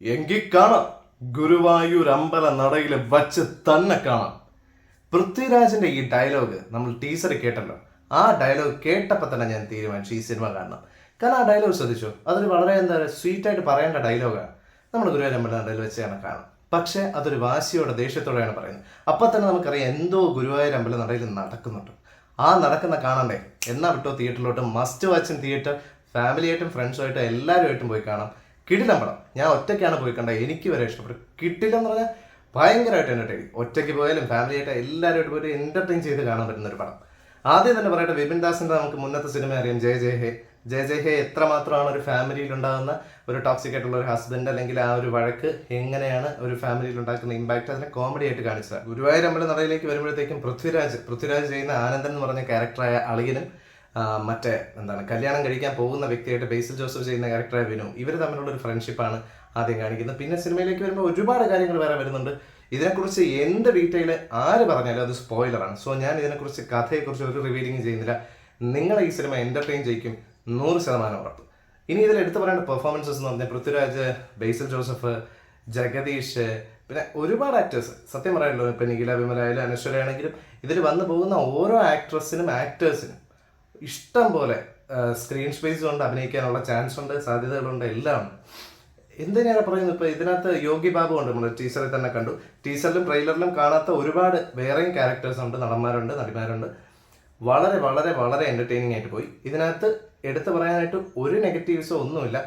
എങ്കിൽ കാണാം. ഗുരുവായൂർ അമ്പല നടയിൽ വച്ച് തന്നെ കാണാം. പൃഥ്വിരാജിന്റെ ഈ ഡയലോഗ് നമ്മൾ ടീസർ കേട്ടല്ലോ. ആ ഡയലോഗ് കേട്ടപ്പോൾ തന്നെ ഞാൻ തീരുമാനിച്ചു ഈ സിനിമ കാണണം. കാരണം ആ ഡയലോഗ് ശ്രദ്ധിച്ചു, അതൊരു വളരെ സ്വീറ്റ് ആയിട്ട് പറയേണ്ട ഡയലോഗാണ്. നമ്മൾ ഗുരുവായൂർ അമ്പല നടയിൽ വെച്ച് തന്നെ കാണാം. പക്ഷെ അതൊരു വാശിയോടെ ദേഷ്യത്തോടെയാണ് പറയുന്നത്. അപ്പം തന്നെ നമുക്കറിയാം എന്തോ ഗുരുവായൂർ അമ്പല നടയിൽ നടക്കുന്നുണ്ട്. ആ നടക്കുന്ന കാണണ്ടേ എന്നാ വിട്ടോ തിയേറ്ററിലോട്ട്. Must watch in theatre. ഫാമിലിയായിട്ടും ഫ്രണ്ട്സുമായിട്ടും എല്ലാവരുമായിട്ടും പോയി കാണാം. കിടിലം പടം. ഞാൻ ഒറ്റയ്ക്കാണ് പോയി കണ്ടത്, എനിക്ക് വരെ ഇഷ്ടപ്പെട്ടു. കിടിലം എന്ന് പറഞ്ഞാൽ ഭയങ്കരമായിട്ട് എൻ്റർടൈൻ. ഒറ്റയ്ക്ക് പോയാലും ഫാമിലിയായിട്ട് എല്ലാവരുമായിട്ട് പോയിട്ട് എൻ്റർടൈൻ ചെയ്ത് കാണാൻ പറ്റുന്ന ഒരു പടം. ആദ്യം തന്നെ പറയട്ടെ, വിപിൻ ദാസിന്റെ നമുക്ക് മുന്നത്തെ സിനിമ അറിയാം, ജയ ജയ ഹേ. ജയ ജയ ഹേ എത്രമാത്രമാണ് ഒരു ഫാമിലിയിൽ ഉണ്ടാകുന്ന ഒരു ടോക്സിക് ആയിട്ടുള്ള ഒരു ഹസ്ബൻഡ് അല്ലെങ്കിൽ ആ ഒരു വഴക്ക് എങ്ങനെയാണ് ഒരു ഫാമിലിയിൽ ഉണ്ടാക്കുന്ന ഇമ്പാക്ട് അതിനെ കോമഡി ആയിട്ട് കാണിച്ചത്. ഗുരുവായൂർ അമ്പല നടയിലേക്ക് വരുമ്പോഴത്തേക്കും പൃഥ്വിരാജ് ചെയ്യുന്ന ആനന്ദൻ എന്ന് പറഞ്ഞ ക്യാരക്ടറായ അളിയനും മറ്റേ കല്യാണം കഴിക്കാൻ പോകുന്ന വ്യക്തിയായിട്ട് ബേസിൽ ജോസഫ് ചെയ്യുന്ന ക്യാരക്ടറായ വിനു, ഇവർ തമ്മിലുള്ള ഒരു ഫ്രണ്ട്ഷിപ്പാണ് ആദ്യം കാണിക്കുന്നത്. പിന്നെ സിനിമയിലേക്ക് വരുമ്പോൾ ഒരുപാട് കാര്യങ്ങൾ വേറെ വരുന്നുണ്ട്. ഇതിനെക്കുറിച്ച് എന്ത് ഡീറ്റെയിൽ ആര് പറഞ്ഞാലും അത് സ്പോയിലറാണ്. സോ ഞാൻ ഇതിനെക്കുറിച്ച് കഥയെക്കുറിച്ച് ഒരു റിവീലിംഗ് ചെയ്യുന്നില്ല. നിങ്ങളെ ഈ സിനിമ എൻ്റർടൈൻ ചെയ്യിക്കും 100% ഉറപ്പ്. ഇനി ഇതിൽ എടുത്തു പറയേണ്ട പെർഫോമൻസസ് എന്ന് പറഞ്ഞാൽ പൃഥ്വിരാജ്, ബേസിൽ ജോസഫ്, ജഗദീഷ്, പിന്നെ ഒരുപാട് ആക്ടേഴ്സ്. സത്യം പറയാമല്ലോ, ഇപ്പം നിഖില വിമല ആയാലും അനശ്വര ആണെങ്കിലും ഇതിൽ വന്നു പോകുന്ന ഓരോ ആക്ട്രസിനും ആക്ടേഴ്സിനും ഇഷ്ടം പോലെ സ്ക്രീൻ സ്പേസ് കൊണ്ട് അഭിനയിക്കാനുള്ള ചാൻസ് ഉണ്ട്, സാധ്യതകളുണ്ട്, എല്ലാം ഉണ്ട്. എന്തിനാണ് പറയുന്നത്, ഇപ്പോൾ ഇതിനകത്ത് യോഗി ബാബു ഉണ്ട്, നമ്മൾ ടീസറിൽ തന്നെ കണ്ടു. ടീസറിലും ട്രെയിലറിലും കാണാത്ത ഒരുപാട് വേറെയും ക്യാരക്ടേഴ്സ് ഉണ്ട്, നടന്മാരുണ്ട്, നടിമാരുണ്ട്. വളരെ വളരെ വളരെ എൻ്റർടൈനിങ് ആയിട്ട് പോയി. ഇതിനകത്ത് എടുത്തു പറയാനായിട്ട് ഒരു നെഗറ്റീവ്സോ ഒന്നുമില്ല.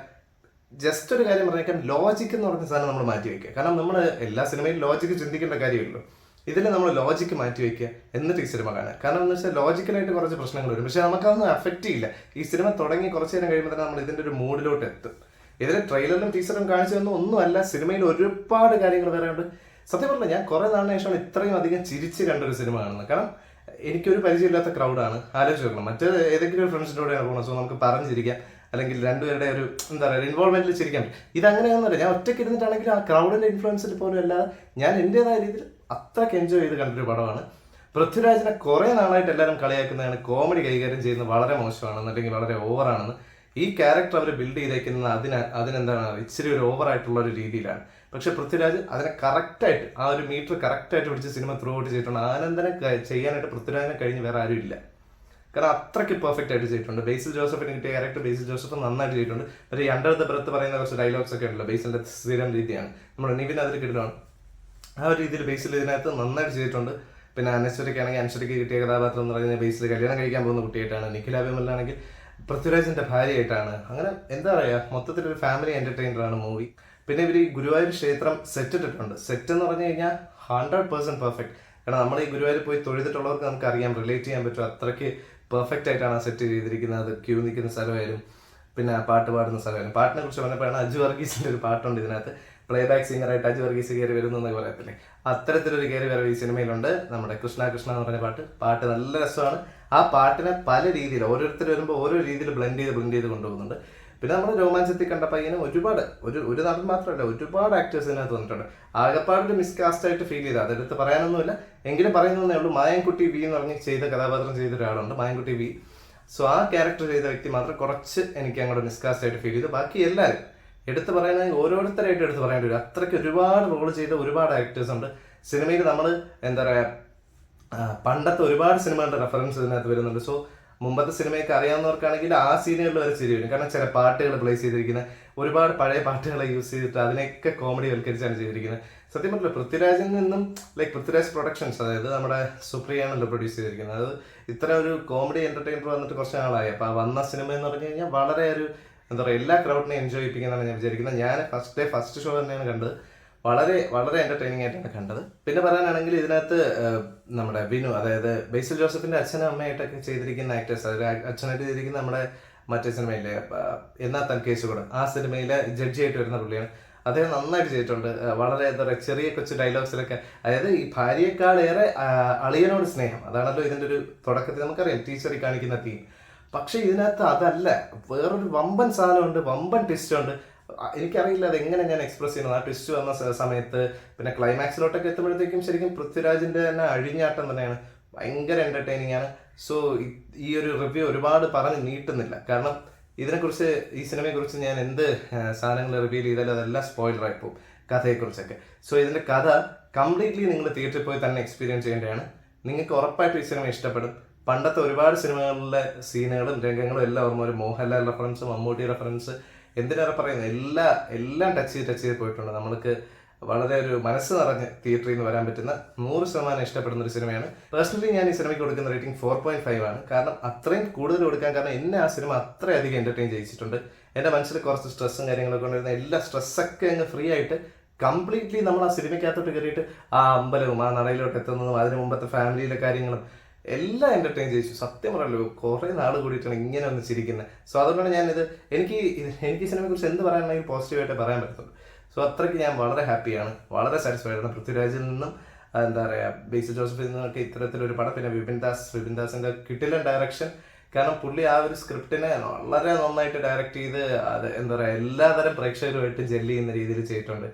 ജസ്റ്റ് ഒരു കാര്യം പറഞ്ഞേക്കാം, ലോജിക് എന്ന് പറഞ്ഞ സാധനം നമ്മൾ മാറ്റി വയ്ക്കുക. കാരണം നമ്മൾ എല്ലാ സിനിമയിലും ലോജിക്ക് ചിന്തിക്കേണ്ട കാര്യമില്ലല്ലോ. ഇതിൽ നമ്മൾ ലോജിക്ക് മാറ്റി വയ്ക്കുക, എന്നിട്ട് ഈ സിനിമ കാണുക. കാരണം എന്ന് വെച്ചാൽ ലോജിക്കലായിട്ട് കുറച്ച് പ്രശ്നങ്ങൾ വരും, പക്ഷെ നമുക്കതൊന്നും അഫക്റ്റ് ചെയ്യില്ല. ഈ സിനിമ തുടങ്ങി കുറച്ച് നേരം കഴിയുമ്പോൾ തന്നെ നമ്മൾ ഇതിൻ്റെ ഒരു മൂഡിലോട്ട് എത്തും. ഇതിൽ ട്രെയിലറിലും ടീച്ചറും കാണിച്ചു തന്നു ഒന്നുമല്ല, സിനിമയിൽ ഒരുപാട് കാര്യങ്ങൾ വേറെ ഉണ്ട്. സത്യം പറഞ്ഞാൽ ഞാൻ കുറേ നാളിന് ശേഷമാണ് ഇത്രയും അധികം ചിരിച്ച് കണ്ടൊരു സിനിമ കാണുന്നത്. കാരണം എനിക്കൊരു പരിചയമില്ലാത്ത ക്രൗഡാണ്. ആലോചിച്ച് നോക്കണം, മറ്റേ ഏതെങ്കിലും ഒരു ഫ്രണ്ട്സിൻ്റെ കൂടെയാണ് പോകുന്നത്. സോ നമുക്ക് പറഞ്ഞിരിക്കാം, അല്ലെങ്കിൽ രണ്ടുപേരുടെ ഒരു ഇൻവോൾവ്മെന്റിൽ ചിരിക്കാൻ പറ്റും. ഇതങ്ങനെയൊന്നുമല്ല. ഞാൻ ഒറ്റയ്ക്ക് ഇരുന്നിട്ടാണെങ്കിൽ ആ ക്രൗഡിന്റെ ഇൻഫ്ലുവൻസിൽ പോലും അല്ലാതെ ഞാൻ എൻ്റെതായ രീതിയിൽ അത്രയ്ക്ക് എൻജോയ് ചെയ്ത് കണ്ടൊരു പടമാണ്. പൃഥ്വിരാജിനെ കുറേ നാളായിട്ട് എല്ലാവരും കളിയാക്കുന്നതാണ് കോമഡി കൈകാര്യം ചെയ്യുന്നത് വളരെ മോശമാണെന്ന്, അല്ലെങ്കിൽ വളരെ ഓവറാണെന്ന്. ഈ ക്യാരക്ടർ അവർ ബിൽഡ് ചെയ്തേക്കുന്നത് അതിനെന്താണ് ഇച്ചിരി ഒരു ഓവറായിട്ടുള്ള ഒരു രീതിയിലാണ്. പക്ഷെ പൃഥ്വിരാജ് അതിനെ കറക്റ്റായിട്ട് ആ ഒരു മീറ്റർ കറക്റ്റായിട്ട് പിടിച്ച് സിനിമ ത്രൂ ഔട്ട് ചെയ്തിട്ടുണ്ട്. ആനന്ദനെ ചെയ്യാനായിട്ട് പൃഥ്വിരാജിനെ കഴിഞ്ഞ് വേറെ ആരും ഇല്ല. കാരണം അത്രയ്ക്ക് പെർഫെക്റ്റ് ആയിട്ട് ചെയ്തിട്ടുണ്ട്. ബേസിൽ ജോസഫിന് കിട്ടിയ ക്യാരക്ടർ ബേസിൽ ജോസഫ് നന്നായിട്ട് ചെയ്തിട്ടുണ്ട്. പക്ഷേ ഈ അണ്ടർ ദ ബ്രത്ത് പറയുന്ന കുറച്ച് ഡയലോഗ്സ് ഒക്കെ ഉണ്ടല്ലോ, ബേസിലിന്റെ സ്ഥിരം രീതിയാണ്. നമ്മുടെ നിവിൻ അതിൽ കിട്ടുന്നതാണ്. ആ ഒരു രീതിയിൽ ബേസിൽ ഇതിനകത്ത് നന്നായിട്ട് ചെയ്തിട്ടുണ്ട്. പിന്നെ അനശ്വരയ്ക്കാണെങ്കിൽ അനശ്വരയ്ക്ക് കിട്ടിയ കഥാപാത്രം എന്ന് പറയുന്നത് ബേസിൽ കല്യാണം കഴിക്കാൻ പോകുന്ന കുട്ടിയായിട്ടാണ്. നിഖില വിമലാണെങ്കിൽ പൃഥ്വിരാജിന്റെ ഭാര്യയായിട്ടാണ്. അങ്ങനെ എന്താ പറയുക, മൊത്തത്തിലൊരു ഫാമിലി എന്റർടൈനറാണ് മൂവി. പിന്നെ ഇവർ ഈ ഗുരുവായൂർ ക്ഷേത്രം സെറ്റ് ഇട്ടിട്ടുണ്ട്. സെറ്റ് എന്ന് പറഞ്ഞു കഴിഞ്ഞാൽ 100% പെർഫെക്റ്റ്. കാരണം നമ്മൾ ഈ ഗുരുവായൂർ പോയി തൊഴുതിട്ടുള്ളവർക്ക് നമുക്ക് അറിയാം, റിലേറ്റ് ചെയ്യാൻ പറ്റും. അത്രയ്ക്ക് പെർഫെക്റ്റ് ആയിട്ടാണ് ആ സെറ്റ് ചെയ്തിരിക്കുന്നത്. ക്യൂ നിൽക്കുന്ന സ്ഥലമായാലും പിന്നെ പാട്ട് പാടുന്ന സ്ഥലമായാലും. പാട്ടിനെ കുറിച്ച് പറഞ്ഞപ്പോഴാണ് അജു വർഗീസിന്റെ ഒരു പാട്ടുണ്ട് ഇതിനകത്ത്. പ്ലേ ബാക്ക് സിംഗറായിട്ട് അജു വർഗീസ് കയറി വരുന്നു എന്നൊക്കെ പറയത്തില്ലേ, അത്തരത്തിലൊരു കയറി വരവ് ഈ സിനിമയിലുണ്ട്. നമ്മുടെ കൃഷ്ണ കൃഷ്ണ എന്ന് പറഞ്ഞ പാട്ട് നല്ല രസമാണ്. ആ പാട്ടിനെ പല രീതിയിൽ ഓരോരുത്തർ വരുമ്പോൾ ഓരോ രീതിയിൽ ബ്ലെൻഡ് ചെയ്ത് കൊണ്ടുപോകുന്നുണ്ട്. പിന്നെ നമ്മൾ രോമാഞ്ചത്തിൽ കണ്ട പയ്യനും ഒരുപാട് ഒരു നടൻ മാത്രമല്ല, ഒരുപാട് ആക്ടേഴ്സ് ഇതിനകത്ത് വന്നിട്ടുണ്ട്. ആകപ്പാടൊരു മിസ്കാസ്റ്റ് ആയിട്ട് ഫീൽ ചെയ്ത് അതെടുത്ത് പറയാനൊന്നുമില്ല, എങ്കിലും പറയുന്നതേ ഉള്ളൂ. മായൻകുട്ടി വി എന്ന് പറഞ്ഞ് ചെയ്ത കഥാപാത്രം ചെയ്ത ഒരാളുണ്ട്, മായൻകുട്ടി വി. സോ ആ ക്യാരക്ടർ ചെയ്ത വ്യക്തി മാത്രം കുറച്ച് എനിക്ക് അങ്ങോട്ട് മിസ്കാസ്റ്റ് ആയിട്ട് ഫീൽ ചെയ്തു. ബാക്കി എല്ലാവരും എടുത്ത് പറയാനായി ഓരോരുത്തരായിട്ട് എടുത്ത് പറയേണ്ടി വരും. അത്രയ്ക്ക് ഒരുപാട് റോൾ ചെയ്ത ഒരുപാട് ആക്ടേഴ്സ് ഉണ്ട് സിനിമയിൽ. നമ്മൾ പണ്ടത്തെ ഒരുപാട് സിനിമകളുടെ റെഫറൻസ് ഇതിനകത്ത് വരുന്നുണ്ട്. സോ മുമ്പത്തെ സിനിമയൊക്കെ അറിയാവുന്നവർക്കാണെങ്കിൽ ആ സീനുകളിൽ വരെ ചിരി വരും. കാരണം ചില പാട്ടുകൾ പ്ലേസ് ചെയ്തിരിക്കുന്നത് ഒരുപാട് പഴയ പാട്ടുകളെ യൂസ് ചെയ്തിട്ട് അതിനെയൊക്കെ കോമഡി വൽക്കരിച്ചാണ് ചെയ്തിരിക്കുന്നത്. സത്യം പറഞ്ഞില്ല, പൃഥ്വിരാജിൽ നിന്നും പൃഥ്വിരാജ് പ്രൊഡക്ഷൻസ്, അതായത് നമ്മുടെ സുപ്രിയാണല്ലോ പ്രൊഡ്യൂസ് ചെയ്തിരിക്കുന്നത്. അത് ഇത്ര ഒരു കോമഡി എന്റർടൈനർ വന്നിട്ട് കുറച്ച് നാളായി. അപ്പോൾ ആ വന്ന സിനിമ എന്ന് പറഞ്ഞു കഴിഞ്ഞാൽ വളരെ ഒരു എല്ലാ ക്രൗഡിനെയും എൻജോയ് ചെയ്യിപ്പിക്കുന്നതാണ് ഞാൻ വിചാരിക്കുന്നത്. ഞാൻ ഫസ്റ്റ് ഷോ തന്നെയാണ് കണ്ടത്. വളരെ വളരെ എന്റർടൈനിങ് ആയിട്ടാണ് കണ്ടത്. പിന്നെ പറയാനാണെങ്കിൽ ഇതിനകത്ത് നമ്മുടെ വിനു, അതായത് ബേസിൽ ജോസഫിന്റെ അച്ഛനും അമ്മയായിട്ടൊക്കെ ചെയ്തിരിക്കുന്ന ആക്ടേഴ്സ്, അതായത് അച്ഛനായിട്ട് ചെയ്തിരിക്കുന്ന നമ്മുടെ മറ്റേ സിനിമയിലെ എന്നാ തൻ കേസുകൂടെ, ആ സിനിമയിലെ ജഡ്ജിയായിട്ട് വരുന്ന പുള്ളിയാണ്. അദ്ദേഹം നന്നായിട്ട് ചെയ്തിട്ടുണ്ട്. വളരെ ചെറിയ കൊച്ചു ഡയലോഗ്സിലൊക്കെ, അതായത് ഈ ഭാര്യയെക്കാളേറെ അളിയനോട് സ്നേഹം, അതാണല്ലോ ഇതിൻ്റെ ഒരു തുടക്കത്തിൽ നമുക്കറിയാം ടീച്ചറിൽ കാണിക്കുന്ന തീം. പക്ഷെ ഇതിനകത്ത് അതല്ല, വേറൊരു വമ്പൻ സാധനമുണ്ട്, വമ്പൻ ട്വിസ്റ്റ് ഉണ്ട്. എനിക്കറിയില്ല അതെങ്ങനെ ഞാൻ എക്സ്പ്രസ് ചെയ്യുന്നത്. ആ ട്വിസ്റ്റ് വന്ന സമയത്ത് പിന്നെ ക്ലൈമാക്സിലോട്ടൊക്കെ എത്തുമ്പോഴത്തേക്കും ശരിക്കും പൃഥ്വിരാജിന്റെ തന്നെ അഴിഞ്ഞാട്ടം തന്നെയാണ്. ഭയങ്കര എന്റർടൈനിങ് ആണ്. സോ ഈ ഒരു റിവ്യൂ ഒരുപാട് പറഞ്ഞ് നീട്ടുന്നില്ല, കാരണം ഇതിനെക്കുറിച്ച് ഈ സിനിമയെക്കുറിച്ച് ഞാൻ എന്ത് സാധനങ്ങൾ റിവീൽ ചെയ്താലും അതെല്ലാം സ്പോയിലറായി പോകും കഥയെക്കുറിച്ചൊക്കെ. സോ ഇതിൻ്റെ കഥ കംപ്ലീറ്റ്ലി നിങ്ങൾ തിയേറ്ററിൽ പോയി തന്നെ എക്സ്പീരിയൻസ് ചെയ്യേണ്ടതാണ്. നിങ്ങൾക്ക് ഉറപ്പായിട്ടും ഈ സിനിമ ഇഷ്ടപ്പെടും. പണ്ടത്തെ ഒരുപാട് സിനിമകളിലെ സീനുകളും രംഗങ്ങളും എല്ലാം ഓർമ്മ വരും. മോഹൻലാൽ റെഫറൻസ്, മമ്മൂട്ടി റെഫറൻസ്, എന്തിനേറെ പറയുന്നത് എല്ലാം ടച്ച് ചെയ്ത് പോയിട്ടുണ്ട്. നമ്മൾക്ക് വളരെ ഒരു മനസ്സ് നിറഞ്ഞ് തിയേറ്ററിൽ നിന്ന് വരാൻ പറ്റുന്ന 100% ഇഷ്ടപ്പെടുന്ന ഒരു സിനിമയാണ്. പേഴ്സണലി ഞാൻ ഈ സിനിമയ്ക്ക് കൊടുക്കുന്ന റേറ്റിംഗ് 4.5 ആണ്. കാരണം അത്രയും കൂടുതൽ കൊടുക്കാൻ കാരണം എന്നെ ആ സിനിമ അത്രയധികം എൻ്റർടൈൻ ചെയ്യിച്ചിട്ടുണ്ട്. എൻ്റെ മനസ്സിൽ കുറച്ച് സ്ട്രെസ്സും കാര്യങ്ങളൊക്കെ ഉണ്ടായിരുന്ന എല്ലാ സ്ട്രെസ്സൊക്കെ അങ്ങ് ഫ്രീ ആയിട്ട് കംപ്ലീറ്റ്ലി നമ്മൾ ആ സിനിമയ്ക്കകത്തോട്ട് കയറിയിട്ട് ആ അമ്പലവും ആ നടയിലോട്ട് എത്തുന്നതും അതിന് മുമ്പത്തെ ഫാമിലിയിലെ കാര്യങ്ങളും എല്ലാം എൻ്റർടൈൻ ചെയ്യിച്ചു. സത്യം പറയല്ലോ, കുറേ നാൾ കൂടിയിട്ടാണ് ഇങ്ങനെ ഒന്ന് ചിരിക്കുന്നത്. സോ അതുകൊണ്ടാണ് എനിക്ക് ഈ സിനിമയെക്കുറിച്ച് എന്ത് പറയാനാണെങ്കിൽ പോസിറ്റീവായിട്ട് പറയാൻ പറ്റത്തുള്ളൂ. സോ അത്രയ്ക്ക് ഞാൻ വളരെ ഹാപ്പിയാണ്, വളരെ സാറ്റിസ്ഫൈഡ് ആണ്. പൃഥ്വിരാജിൽ നിന്നും എന്താ പറയുക, ബേസിൽ ജോസഫിൽ നിന്നൊക്കെ ഇത്തരത്തിലൊരു പടം. പിന്നെ വിപിൻ ദാസിൻ്റെ കിട്ടില്ല ഡയറക്ഷൻ. കാരണം പുള്ളി ആ ഒരു സ്ക്രിപ്റ്റിനെ വളരെ നന്നായിട്ട് ഡയറക്റ്റ് ചെയ്ത് അത് എന്താ പറയുക എല്ലാതരം പ്രേക്ഷകരുമായിട്ട് ജെല്ല് ചെയ്യുന്ന രീതിയിൽ ചെയ്തിട്ടുണ്ട്.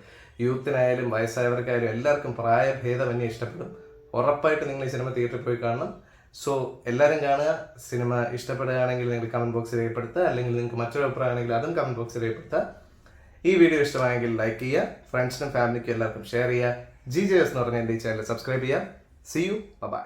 യൂത്തിനായാലും വയസ്സായവർക്കായാലും എല്ലാവർക്കും പ്രായഭേദമന്യേ ഇഷ്ടപ്പെടും. ഉറപ്പായിട്ട് നിങ്ങൾ ഈ സിനിമ തിയേറ്ററിൽ പോയി കാണണം. സോ എല്ലാവരും കാണുക. സിനിമ ഇഷ്ടപ്പെടുകയാണെങ്കിൽ നിങ്ങൾ കമൻറ്റ് ബോക്സിൽ രേഖപ്പെടുത്തുക, അല്ലെങ്കിൽ നിങ്ങൾക്ക് മറ്റൊരു അഭിപ്രായമാണെങ്കിൽ അതും കമൻറ്റ് ബോക്സിൽ രേഖപ്പെടുത്തുക. ഈ വീഡിയോ ഇഷ്ടമായെങ്കിൽ ലൈക്ക് ചെയ്യുക, ഫ്രണ്ട്സിനും ഫാമിലിക്കും എല്ലാവർക്കും ഷെയർ ചെയ്യുക. GJS എന്ന് പറഞ്ഞ എൻ്റെ ഈ ചാനൽ സബ്സ്ക്രൈബ് ചെയ്യുക. See you, by.